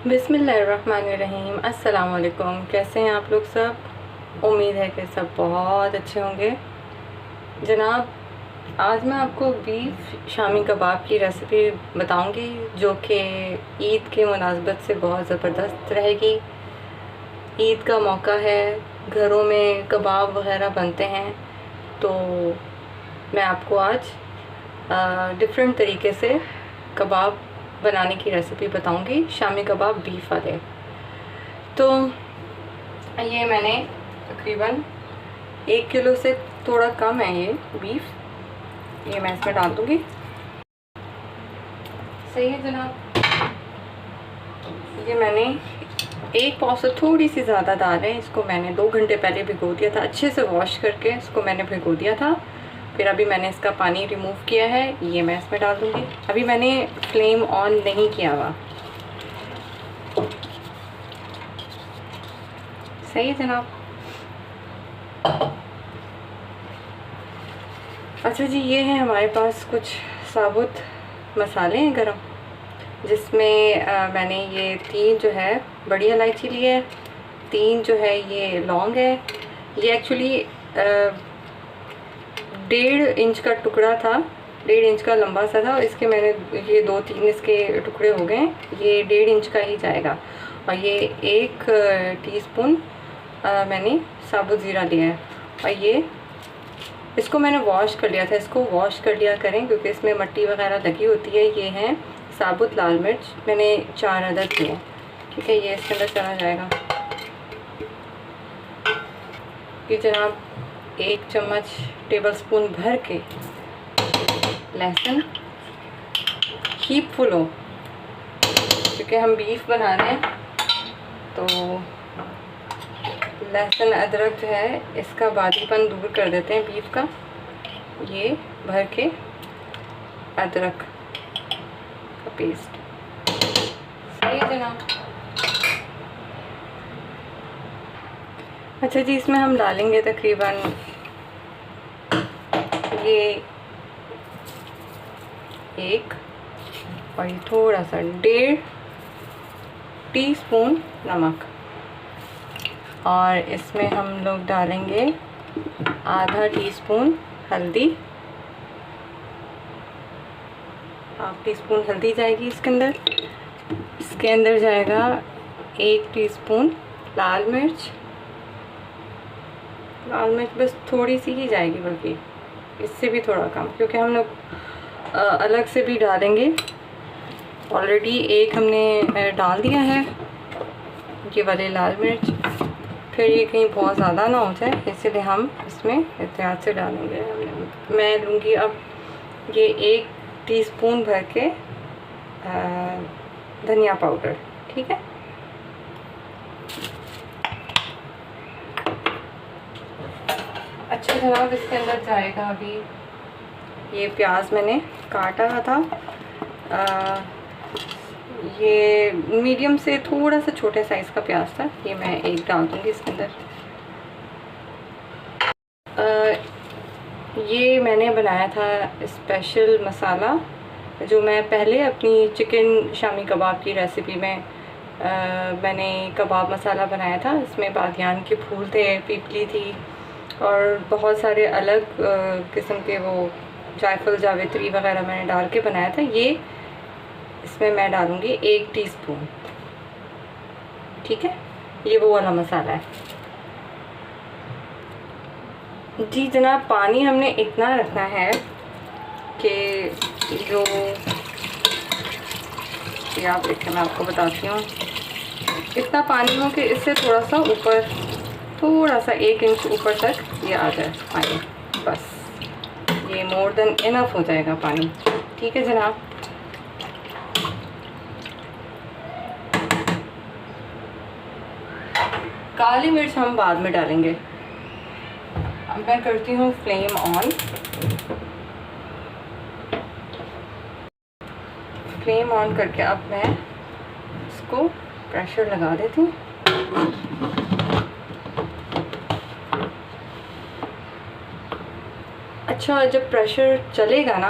बिस्मिल्लाहिर्रहमानिर्रहीम। अस्सलाम वालेकुम। कैसे हैं आप लोग सब? उम्मीद है कि सब बहुत अच्छे होंगे। जनाब, आज मैं आपको बीफ शामी कबाब की रेसिपी बताऊंगी जो कि ईद के मुनासबत से बहुत ज़बरदस्त रहेगी। ईद का मौका है, घरों में कबाब वग़ैरह बनते हैं, तो मैं आपको आज डिफरेंट तरीके से कबाब बनाने की रेसिपी बताऊंगी, शामी कबाब बीफ वाले। तो ये मैंने तकरीबन 1 किलो से थोड़ा कम है ये बीफ, ये मैं इसमें डाल दूंगी। सही है जनाब। ये मैंने 1 पाव से थोड़ी सी ज़्यादा दाल है, इसको मैंने 2 घंटे पहले भिगो दिया था। अच्छे से वॉश करके इसको मैंने भिगो दिया था। फिर अभी मैंने इसका पानी रिमूव किया है, ये मैं इसमें डाल दूँगी। अभी मैंने फ्लेम ऑन नहीं किया हुआ। सही है जनाब। अच्छा जी, ये है हमारे पास कुछ साबुत मसाले हैं गरम, जिसमें मैंने ये 3 जो है बड़ी इलायची ली है, 3 जो है ये लौंग है। ये एक्चुअली 1.5 इंच का टुकड़ा था, 1.5 इंच का लंबा सा था। इसके मैंने ये 2-3 इसके टुकड़े हो गए, ये 1.5 इंच का ही जाएगा। और ये 1 टीस्पून मैंने साबुत ज़ीरा लिया है। और ये इसको मैंने वॉश कर लिया था, इसको वॉश कर लिया करें क्योंकि इसमें मिट्टी वगैरह लगी होती है। ये हैं साबुत लाल मिर्च, मैंने 4 अदद लिए। ठीक है, ये इसके अंदर चला जाएगा। ये जनाब 1 चम्मच टेबल स्पून भर के लहसुन, कीप फुल हो, क्योंकि हम बीफ बना रहे हैं तो लहसुन अदरक जो है इसका बादीपन दूर कर देते हैं बीफ का। ये भर के अदरक का पेस्ट। सही है जनाब। अच्छा जी, इसमें हम डालेंगे तकरीबन ये 1 और ये थोड़ा सा 1.5 टीस्पून नमक। और इसमें हम लोग डालेंगे आधा टीस्पून हल्दी, 1/2 टीस्पून हल्दी जाएगी इसके अंदर। इसके अंदर जाएगा 1 टीस्पून लाल मिर्च। लाल मिर्च बस थोड़ी सी ही जाएगी, बल्कि इससे भी थोड़ा कम, क्योंकि हम लोग अलग से भी डालेंगे। ऑलरेडी 1 हमने डाल दिया है ये वाले लाल मिर्च, फिर ये कहीं बहुत ज़्यादा ना हो जाए, इसलिए हम इसमें एहतियात से डालेंगे। मैं लूँगी अब ये 1 टीस्पून भर के धनिया पाउडर। ठीक है, अच्छा जनाब, इसके अंदर जाएगा अभी ये प्याज मैंने काटा हुआ था। ये मीडियम से थोड़ा सा छोटे साइज़ का प्याज था, ये मैं 1 डाल दूँगी इसके अंदर। ये मैंने बनाया था स्पेशल मसाला, जो मैं पहले अपनी चिकन शामी कबाब की रेसिपी में मैंने कबाब मसाला बनाया था। इसमें बादियान के फूल थे, पीपली थी और बहुत सारे अलग किस्म के वो जायफल जावित्री वगैरह मैंने डाल के बनाया था। ये इसमें मैं डालूँगी 1 टीस्पून। ठीक है, ये वो वाला मसाला है जी जनाब। पानी हमने इतना रखना है कि जो ये आप देखें, मैं आपको बताती हूँ, इतना पानी हो कि इससे थोड़ा सा ऊपर, थोड़ा सा 1 इंच ऊपर तक ये आ जाए पानी। बस ये मोर देन इनफ हो जाएगा पानी। ठीक है जनाब। काली मिर्च हम बाद में डालेंगे। अब मैं करती हूँ फ्लेम ऑन। फ्लेम ऑन करके अब मैं इसको प्रेशर लगा देती हूँ। अच्छा, जब प्रेशर चलेगा ना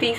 30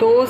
2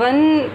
1